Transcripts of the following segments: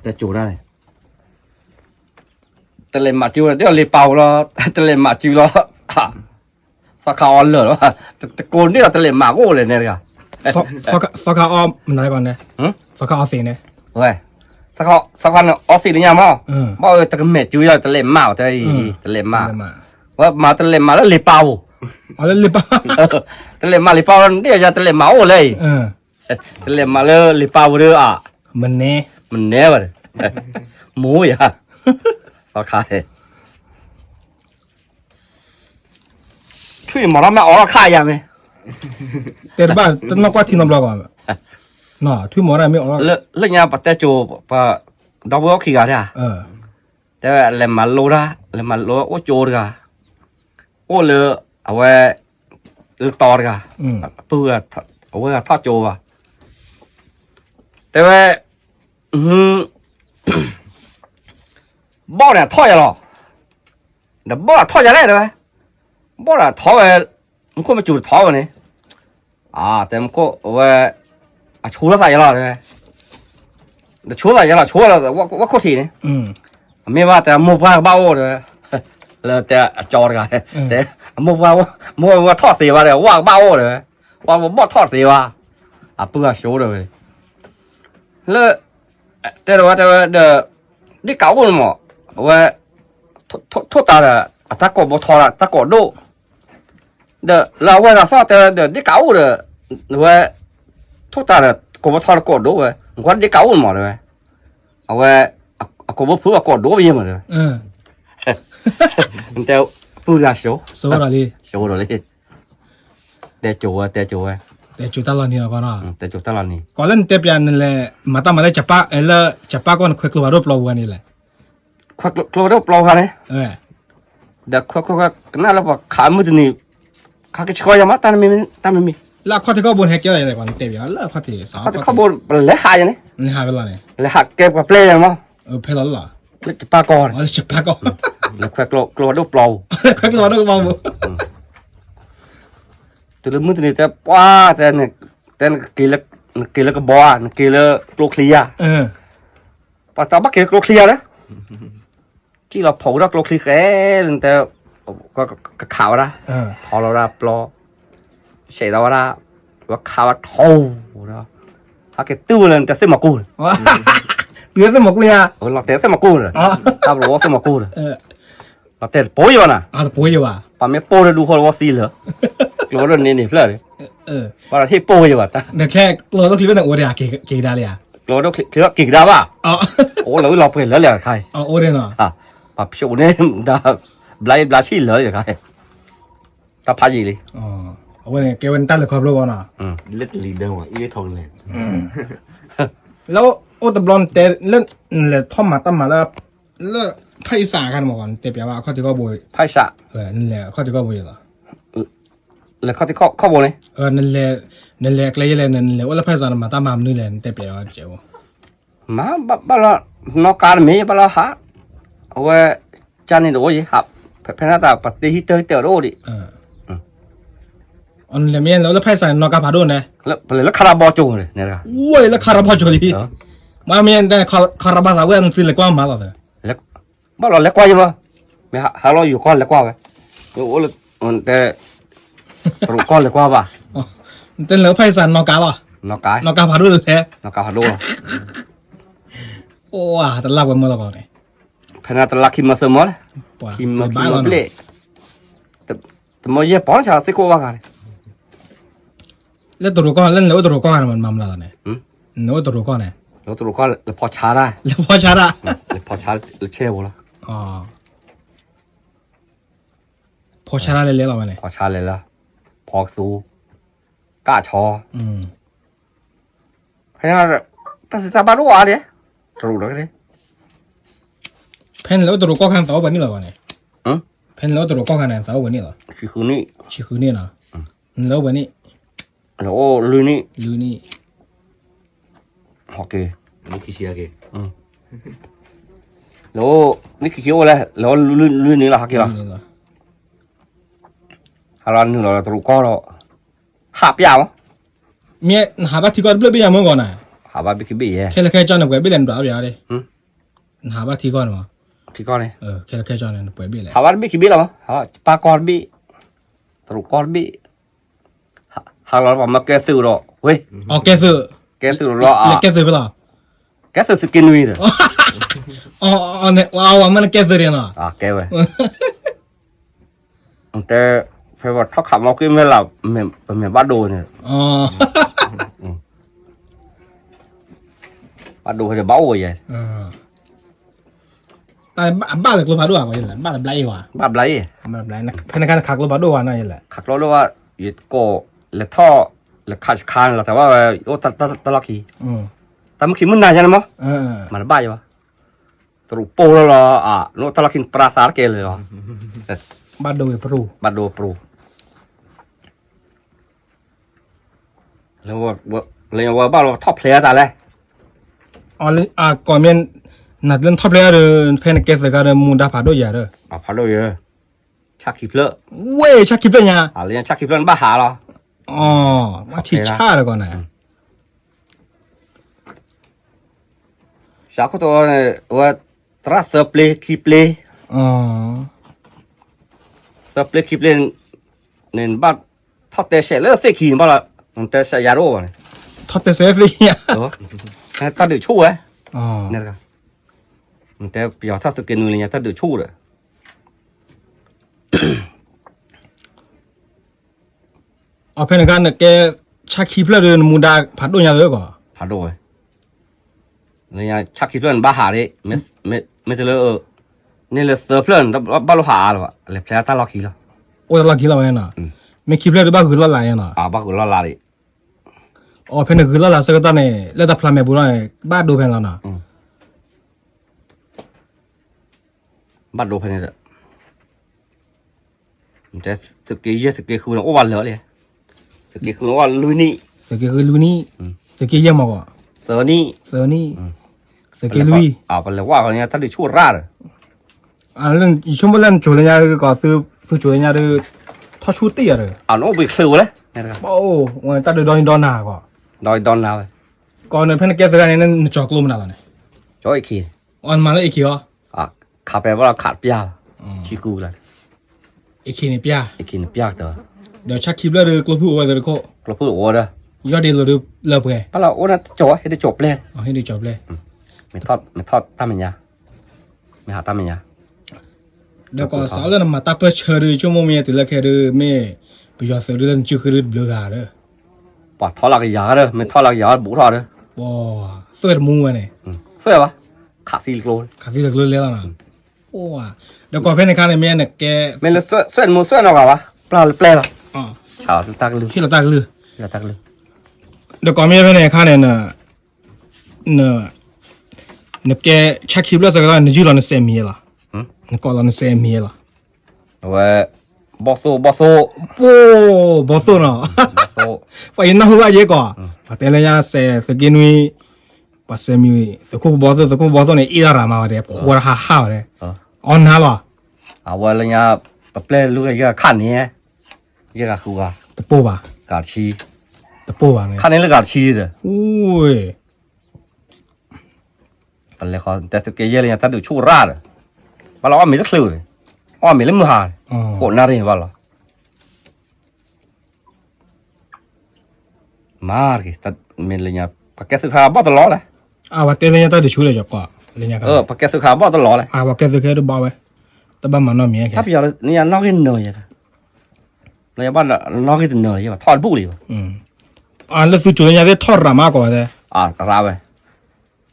แต่จูได้แต่เล่นมาจูเดี๋ยวเลยเป่าแล้วแต่เล่นมาจูแล้วสักคราวเลยว่าแต่โกนนี่เราแต่เล่นมาโง่เลยเนี่ยกันสักคราวมันอะไรก่อนเนี่ยสักคราวเสียเนี่ยเว้ยสักคราวออสซิเนี่ยมั้งบ่แต่ก็เม็ดจูแต่เล่นมาแต่เล่นมาว่ามาแต่เล่นมาแล้วเลยเป่าอ๋อแล้วเลยเป่าแต่เล่นมาเลยเป่าเดี๋ยวจะแต่เล่นมาโอ้เลยแต่เล่นมาแล้วเลยเป่าเลยอ่ะมันเน่วะหมูอย่าสักคราวช่วยหมอเราไม่ออกค่ายยังไหมแต่บ้านต้องนักว่าที่น้ำร้อนน่ะช่วยหมอเราไม่ออกเรื่องยังปัตเตอร์จูปะดอกบัวขี้กันเนี่ยแต่เล่มมาโลละเล่มมาโลโอโจดกันโอเลยเอาไว้ต่อกันเพื่อเอาไว้ทอดโจว่ะแต่ว่าบ่เนี่ยทอดยังหรอเดี๋ยวบ่ทอดยังไงเดี๋ยวบ่ละทอดไปมันก็มาจูดทอดกันนี่แต่มันก็เอาไว้ชูแล้วใส่ยังหรอเนี่ยแต่ชูแล้วยังหรอชูแล้วว่าโคตรทีนี่ไม่ว่าแต่มุกว่าบ้าเลยแล้วแต่จอดกันแต่มุกว่าทอดสีว่าเลยว่าบ้าเลยว่าบ่ทอดสีว่าเพื่อชูเลยแล้วแต่ว่าเดี๋ยวนี่เก่ากันมั้งว่าทุกตาเลยตะกบทอละตะกบดูเดี๋ยวเราว่าเราซ้อแต่เดี๋ยวนี่เก่าเลยว่าทุกตาเลยกบทอละกดดูเว้ยคนนี่เก่ากันมั้งเลยเอาไว้กบเพื่อกดดูไปยังไงเลยแต่พูดยาโซ่เลยแต่จูตลอดนี่ก่อนแต่จูตลอดนี่ก่อนเล่นเตะยันนั่นแหละมาตั้งมาได้จับปะแล้วจับปะก่อนควักตัวรูปเราวันนี้แหละควักตัวรูปเราค่ะเนี่ยเดี๋ยวควักนั่นแล้วพอขามือตัวนี้ขาคิดช่วยยังมั้งตามไม่มีแล้วข้อที่เขาบนให้เกี่ยวอะไรก่อนเตะยันแล้วข้อที่สามข้อที่เขาบนเละหายยังเนี่ยเละหายไปแล้วเนี่ยเละหายเก็บกับเพลย์ยังมั้งเพลย์แล้วล่ะเละจับปะก่อนจับปะก่อนแล้วควักตัวรูปเราควักตัวรูปเราตัวมือตัวนี้แต่ป้าแต่กินแล้วก็บ่กินแล้วโกลเคลียป้าตาบักกินโกลเคลียนะที่เราเผาเราโกลเคลียแค่แต่ก็ขาวนะทอเราละปลอเฉยเราละว่าขาวทอนะฮักเกตู้เลยแต่เส้นหมกูเนื้อเส้นหมกูเนี่ยเราแต่เส้นหมกูเลยทำรู้ว่าเส้นหมกูเลยเราแต่โป้ยว่ะนะโป้ยว่ะป้าไม่โป้เลยดูคนว่าซีเหรอกลัวเรื่องนี้นี่เพื่อนว่าเราที่โป้ยว่ะตาแต่แค่กลัวต้องคิดว่าเนี่ยโอ้เดียเกย์ได้เลยกลัวต้องคิดว่าเก่งได้ป่ะโอ้เราเปลี่ยนแล้วเลยใครโอ้เดียเนาะป้าพี่โอ้เนี่ยดาบลาชีเลยใครตาพายีเลยวันนี้เกวันตั้งเลยครับรู้ก่อนนะเล็ดลีเดอร์ว่ะอีทองเลยแล้วโอ้ตบลอนแต่เล่นเลยท่อมมาตั้มมาแล้วไพ่สากันมาก่อนเตะเปียว่าเขาที่เขาบุยไพ่สานั่นแหละเขาที่เขาบุยเหรอแล้วเขาที่เขาบุยนั่นแหละใครเลยนั่นแหละว่าแล้วไพ่สามาตั้มมานี่แหละเตะเปียว่าเจ้ามาบ้าละนอกการมีบ้าละฮะเอาไว้จานนี้ดูสิครับเพื่อนตาปฏิทินเตอร์โรดิอันเลยมีแล้วไพ่สานอกการพาดูนะแล้วคาราบอจูเลยเนี่ยครับว้ยแล้วคาราบอจูดิมามีแต่คาราบาสาวเว้นฟิลเลยกว่ามาแล้วแล้วบ้าเราเล็กกว่าอยู่ป่ะไม่ฮะเราอยู่ก้อนเล็กกว่าไหมโอ้โหแต่รูก้อนเล็กกว่าป่ะแต่แล้วไพ่สานอกการป่ะนอกการพาดูเลยนอกการพาดูโอ้แต่ลากไปหมดแล้วก่อนเนี่ยเพื่อนตาลักขิมมาเสมอเลยขิมมาเปล่แต่มาเย่ป้อนชาสิโก้ว่ากันแล้วตัวรูก้อนเล่นแล้วตัวรูก้อนมันมาแล้วเนี่ยแล้วตัวรูก้อนเนี่ยแล้วตัวรูก้อนแล้วพอชาได้แล้วพอชาแล้วเชี่ยวละพอชาเลยเราเนี่ยพอชาเลยละพอซูก้าชอเพราะงั้นแต่สิตาบารุอะไรรู้แล้วกันเพนแล้วตัวรูก้อนสาววันนี้เหรอเนี่ยเพนแล้วตัวรูก้อนสาววันนี้เหรอชิคุนี่นะแล้ววันนี้แล้วลูนี่โอเคนี่คือเชียร์เกแล้วนี่คือเกี่ยวอะไรแล้วลูนี่ล่ะฮักกี้ล่ะฮารันนี่เราตัวก็เราหาบยาวเมียหาบที่ก่อนเปลี่ยนยังมั้งก่อนนะ หาบ้าบิคิบีเย่ แค่ละแค่จอนเนี่ยป่วยไปเล่นดาวอย่างเดียว หืม หาบ้าที่ก่อนมั้ง ที่ก้อนเลย แค่ละแค่จอนเนี่ยป่วยไปเล่น หาบ้าบิคิบีหรอหาปากอดบีตรุกอดบีหาเราบอกมาแกซื้อหรอเว้ย อ๋อแกซื้อ แกซื้อหรออ่ะ แกซื้อไปหรอ แกซื้อสกินวีเลย อ๋อเนี่ยว้าวมันแกซื้อเนี่ยนะ อ่ะแกเว้ยแต่เฟว่าถ้าขับมาขึ้นไม่หลับไม่บ้าโดเนี่ย อ๋อ บ้าโดเขาจะเบ้าไว้ยัย แต่บ้านเลยกลัวพาด้วยกว่าอย่างไรบ้านเลยไล่กว่า บ้าไร บ้านไล่นะพนักงานขับกลัวพาด้วยว่านั่นอย่างไร ขับรถว่าอยู่ก็เลยท่อเลยขาดคานแล้วแต่ว่าโอ้ตลอดขี่แต่มันขี่มันนานใช่ไหมมั้งมันบ้าอยู่วะตรุโปแล้วอ่ะโน้ตลอดขี่ปราสาทเกลเลยเหรอ บ้านโดยปรู บ้าโดปรูแล้วว่าบ้าเราท็อปเพลย์แต่เลย อ๋อก่อนเมียนนัดเล่นท็อปเลยเพนเกสก็เลยมุนดาพาด้วยอย่างเด้อ อ่ะพาโดเยอะชักขีเพล เว้ยชักคิดเป็นยัง อ่ะเรียนชักขีเพลบ้าหาเหรอ อ๋อว่าที่ชาเลยก่อนนะ ชักก็ตัวเนี่ยว่าตราเซอร์เพลย์ขีเพลย์ อ๋อ เซอร์เพลย์ขีเพลย์เนี่ยบ้าทอดเตะเสร็จแล้วเสกขีบ้าละมันเตะเสียยาโร่เนี่ย ทอดเตเซฟเลยเนี่ย แต่ตัดดื้อชู้eh อ๋อ เนี่ยครับแต่เปียวถ้าสกินนู่นเนี่ยตัดดื้อชู้เลย เอาเพนกันเนี่ยแกชักคิดเลยมุนดาพาด้วยอย่างเด้อก่อน พาโดยเนี่ยชักคิดเพื่อนบ้าหาดิไม่จะเลยนี่เลยเซอร์เพื่อนบ้าเราหาหรอวะเลยแผลตาล็อกขี้แล้ว โอ้ยเราคิดเราไงน่ะไม่คิดเลยบ้าคือเราไหลน่ะ บ้ากูละลาดิ อ๋อเพนคือเราละสักตอนเนี่ยแล้วแต่พลาเมบุไรบ้าดูเพนเราน่ะ บ้าโดภายในเนี่ยแต่สกิเยสกิคือโอ้วันเหลือเลยสกิคือว่าลุยนี่ สเกคือลูนี่สเกยังมากว่า เซอร์นี่ เซอร์นี่สเกลุย ไปเลยว่าคนนี้ตัดดื้อชู้ราด เรื่องอีช่วงเล่นจุลยาก็ซื้อจุลยาเลยทอดชุดตีอะไร โน้ตไปซื้อเลยเนี่ยครับ โอ้วันตัดดอนหนาก็ ดอนแล้ว ก่อนเนี่ยเพนแกสกันเนี่ยจอกลุ่มนั่นแหละเนี่ย จอยขี้ อันมาแล้วอีกทีอ๋อ ขาไปว่าเราขาดเปียชิกูเลย อีกทีเนี่ยพี่ อีกทีเปียกเตอ เดี๋ยวชักคลิปแล้วเลยกลัวพูดว่าจะก็ เราพูดโอ้เด้อย อดดีเราดูเลิกไง ปะเราโอ้น่ะจบให้ได้จบเลย เอาให้ได้จบเลย ไม่ทอดตามมันยาไม่หาตามมันยา เดี๋ยวก็สาวเรื่องมาตัดเพื่อเชิญชั่วโมงเมียติดแล้วแค่เรื่องไม่ไปยอดเสือเรื่องจืดคือเรื่องเบลอเด้อ ปะทอดหลักยาเด้อไม่ทอดหลักยาบุทอดเด้อ ว้าเสือมูเนี่ย สวยวะขาด4 กิโล ขาที่เลิกเรื่องแล้วนะโอ้เดี๋ยวก็เพื่อนในค่ายเนี่ยเนี่ยแก ไม่เลยสวยมูสวยนอกวะเปล่าเปล่า อ๋อ ชาวตักลือ ที่เราตักลือ ตักลือ เดี๋ยวก่อนเมียเพื่อนในค่ายเนี่ยแกชักคลิปแล้วสักตอนนึกเราเนี่ยเซมีล่ะนึกก็เราเนี่ยเซมีล่ะ ว่าบอสโซ โอ้บอสเนาะ ไปนั่งหัวเยอะกว่าแต่ละอย่างเสกินวีปัสเซมีสกุบบอสเนี่ยอีดารามาเลยขวดฮ่าเลยอ่อนฮะล่ะ ว่าอะไรเงี้ยเปล่าลูกยังขันเนี่ยยังกับคู่กัน ตะปูป่ะ กาดชี ตะปูป่ะเนี่ย ขันนี่เลยกาดชีเด้อ โอ้ย เป็นเลยเขาแต่สเกย์เลยตัดดื้อชู้ราดปะเราว่ามีสักคลื่นว่ามีเล่มมือหาโคตรน่าเรียนว่าล่ะมาร์กิตัดมีอะไรเงี้ยปากแกสุขาบ้าตลอดเลย ว่าเตะเลยต้องได้ช่วยเลยจักว่าเลยเนี่ย ปากแกสุขาบ้าตลอดเลย ว่าแกจะแค่ดูบ้าไว้แต่บ้านมันน้อยมีแค่ ถ้าพี่เอาเนี่ยนอกกินเนยเนี่ยบ้านนอกกินเนยใช่ป่ะทอดบุหรี่ป่ะ แล้วฟิวจูเนี่ยได้ทอดรามากกว่าเลย ราไป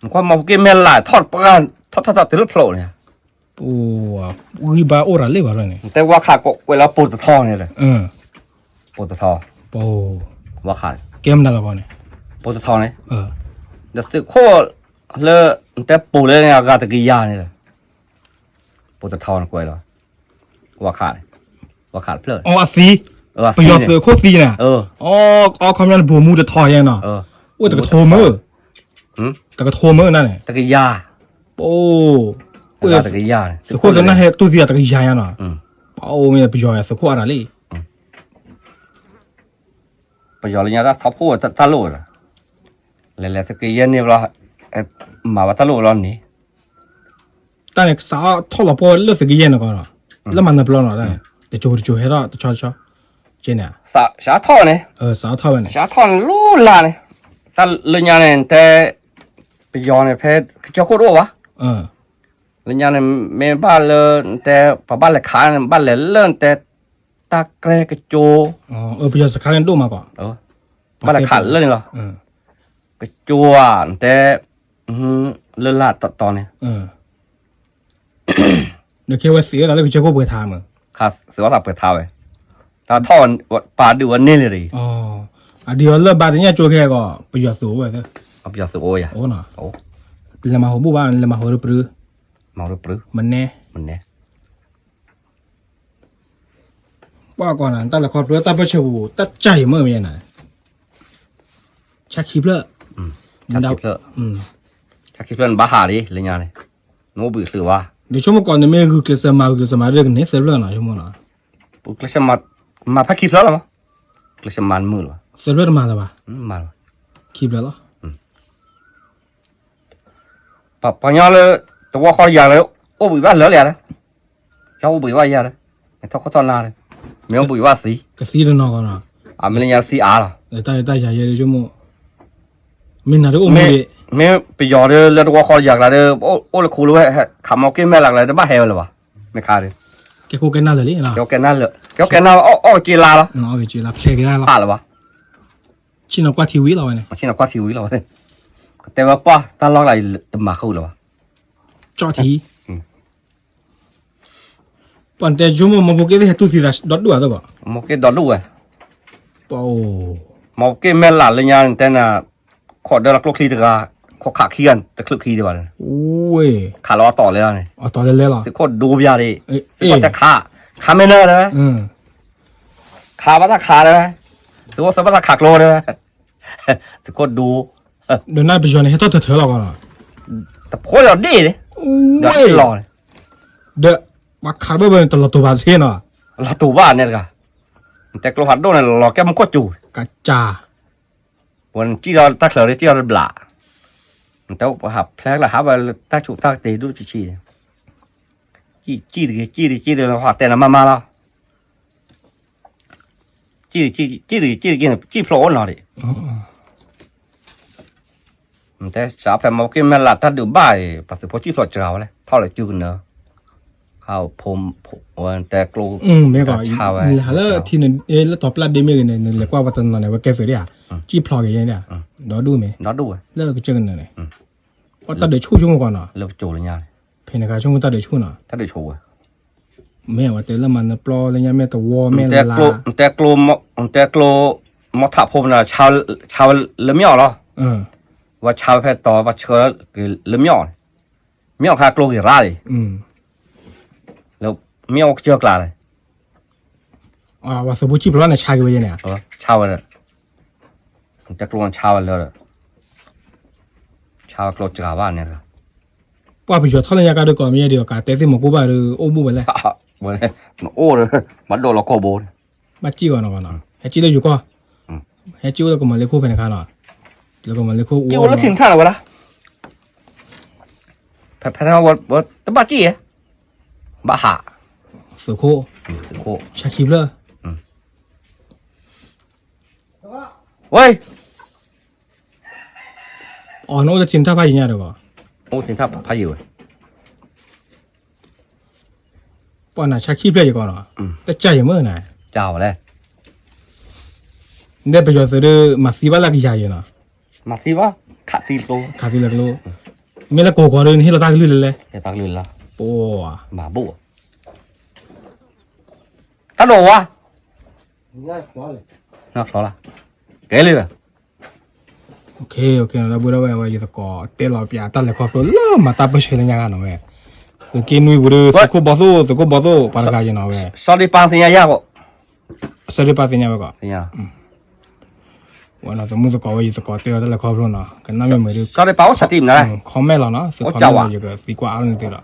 มันความมาเกมเมล่าทอดปลาทอดตื่นโผล่เนี่ย โอ้ยบ้าโอ้ระเลยบ้าเลยเนี่ย แต่ว่าขาก็เวลาปูตะทอเนี่ยเลยปูตะทอ โอ้ ว่าขา เกมนั่นละบ้าเนี่ย ปูตะทอเนี่ย เ แต่สึกโคเลยแต่ปูเลยเนี่ยกาตะกี้ยาเนี่ยเลยปูตะทอนกวยหรอว่าขาดเพลิด อ๋อสีไปยอดเสือโคตรสีเนี่ยอ๋อคำนั้นบัวมูจะทอยยังเนาะโอ้แต่ก็โทมือแต่ก็โทมือนั่นแหละ ตะกี้ยา โอ้ตะกี้ยา สกุลนั้นให้ตู้เสียตะกี้ยาเนาะโอ้ไม่ไปยอดสกุลอะไรเลย ประโยชน์อะไรเนี่ยถ้าท็อปคู่ตาโลด เลยสกีเย็นนี่เรามาวัตลุร้อนนี้ 但是啥套了包乐死个烟的高了，那么那不了的，得就黑了，得瞧，真的，啥套呢？啥套呢？啥套路啦呢？但人家呢在ไปย้อนเนี่ยเพชรจะโคตรวะแล้วยังเนี่ยไม่บ้านเลยแต่บ้านเลยขาบ้านเลยเลื่อนแต่ตาแกรกระโจ不要是看人多嘛个，บ้านเลยขาเลื่อนเหรอกระโจอ่ะแต่เลื่อนละตอนเนี่ย你看我死了，那个结果不会他们。ขาเสือสับเปิดเท้าไปตาท่อป่าดูวันนี้เลยเดี๋ยวเลิกบ้านเนี่ยโจแค่ก็ไปอยู่สูงไปเถอะเอาไปอยู่สูงโอ้ยโอ้น่ะโอ้แล้วมาหัวบุบ้านแล้วมาหัวรึปรือมาหรือเปล่ามันแน่ว่าก่อนน่ะแต่ละครอบครัวแต่บ่เชื่อแต่ใจเมื่อมีน่ะชักคิดเลยชักคิดเลยชักคิดเลยบ้าหาดิเลยยังเนี่ยโน้บึกหรือว่าเดี๋ยวชั่วโมงก่อนเนี่ยไม่คือกฤษมาเรื่องนี้เสร็จแล้วนะชั่วโมงน่ะปุ๊กฤษมาพักคิดแล้วมั้งกฤษมามือหรอเสร็จแล้วมาแล้วป่ะมาคิดแล้วเหรอปัญญาเลยตัวเขาอย่างเลยโอ้บุยว่าเหลือเลยนะเจ้าบุยว่าอย่างเลยไอ้ท่อเขาตอนนาเลยไม่เอาบุยว่าสีก็สีแล้วเนาะก่อนน่ะไม่เลยยังสีอาล่ะแต่อย่าเยอะชั่วโมงไม่น่าจะอุ้มไม่ไปยอดเลยแล้วตัวเขาอย่างเลยโอ้เลยคูรู้ว่าขำเอาเก็บแม่หลักเลยแต่บ้าเฮลเลยวะไม่ขาดเลยแกคูแกน่าเลยนะแกน่าเลยแกน่าอ้อจีลาละอ้อจีลาเพลงได้ละผ่าเลยวะชินกว่าทีวีเราเนี่ยชินกว่าทีวีเราเนี่ยแต่ว่าป้าตาล็อกอะไรจะมาเข้าเลยวะจอทีปันแต่ชั่วโมงมันพวกนี้ให้ตู้สีดอดด้วยตัวก็มันก็ดอดด้วยโอ้มันก็แม่หลานเลยยังแต่น่ะขอเดินลักลุกขี้ตะกาขอขาขี้กันตะคลุกขี้ดีกว่าโอ้ยขาล้อต่อเลยเนี่ยต่อเลยเหรอสิโคตรดูยาดิสิโคตรจะขาไม่เนิร์นะขาบ้าขาเลยสิโคตรสบ้าขาโกรเลยสิโคตรดูเดี๋ยวน่าไปชวนให้ตัวเธอเราก่อนแต่โคตรดีเลยเดี๋ยวรอเลยเดี๋ยวว่าขาไม่เป็นตลอดตัวบ้านเสียเนาะเราตัวบ้านเนี่ยกันแต่กลัวหัดโดนเนี่ยหลอกแกมันก็จู่กระจ่าวันที่เราตักเหลือที่เราบลาแต่ว่าหับแพลกละหับว่าตักฉุกตักตีดูชี้เลยเราหัดแต่ละมาแล้วจี้กินโผล่หน่อยแต่สาวแพมเอากินแม่ละถ้าดูบ่ายปัสสาวะจี้โผล่เจ้าเลยเท่าไรจืดเนอะข้าวผมวันแต่กลัวไม่ก่อนแล้วทีนึงแล้วตอบรับได้ไม่กันเนี่ยเรียกว่าวัฒนธรรมเนี่ยว่าแกเสียจี้โผล่ยังไงเนี่ยดอดูไหมดอดูแล้วก็เจอกันเนี่ยว่าตัดเดือดชุ่มก่อนเนาะแล้วโจเลยเนี่ยเพนนะครับชุ่มตัดเดือดชุ่มเนาะตัดเดือดชุ่มแม่ว่าแต่ละมันนะปลออะไรเงี้ยแม่ตัววอแม่ละลาแต่กลัวมอถับผมนะชาวเลี้ยงหรอว่าชาวแพทย์ต่อว่าเชื้อเลี้ยงเมียวค่ะกลัวกี่ไรแล้วเมียวเจอกลาเลยว่าสมบูรณ์ชีพร้อนในชากี่วันเนี่ยชาวเลยแต่กลัวชาวเลยชาวกลัวจ้าบ้านเนี่ยป้าไปช่วยทอดเลยกันดีกว่าไม่ใช่เดียวกันแต่ที่หมกกูบ้าหรือโอ้บุ้งไปเลยวันนี้โอ้เลยมันโดนเราโคบมาจี้ก่อนนะให้จี้เลยอยู่ก็ให้จี้แล้วก็มาเลี้ยคู่เป็นกันเนาะแล้วก็มาเลี้ยคู่จี้แล้วถึงท่านอะไรวะล่ะแพทย์ว่าตั้งบ้าจี้บ้าหาสุโคชาคิบเลยเว้ยอ๋อโน้ตจินท่าพายยังไงเดี๋ยวก็โอ้จินท่าพายอยู่ป้อนน่ะชักขี้เพลย์ก่อนเนาะแต่ใจยังเมื่อไหร่เจ้าเลยเนี่ยไปจอดซื้อมาซีบ้าลักยาอยู่เนาะมาซีบ้าขาตีโลไม่ละโกกอเดินให้เราตักลื่นเลยตักลื่นละโอ้มาบุตาโดวะน่าคล้อละเกลี่ยโอเคเราบุญเราไว้อยู่ตะกอเตลอปียตัดเลยครอบครัวล้อมาตัดไปเชื่อยังไงเนาะเว้ยสกินวิบุรุษสกุบอโซ่ปาร์กาเจนเอาเว้ยสอดีปังสิญญาก็สอดีปังสิญญาก็สิญญาวันนั้นสมมุติตะกอไว้อยู่ตะกอเตลตัดเลยครอบครัวเนาะกันนั่นไม่เหมือนสอดีปังชัดทีมนะคอมเมนต์แล้วเนาะโอ้เจ้าว่ะอยู่ก็ปีกว่าอะไรนี่เตล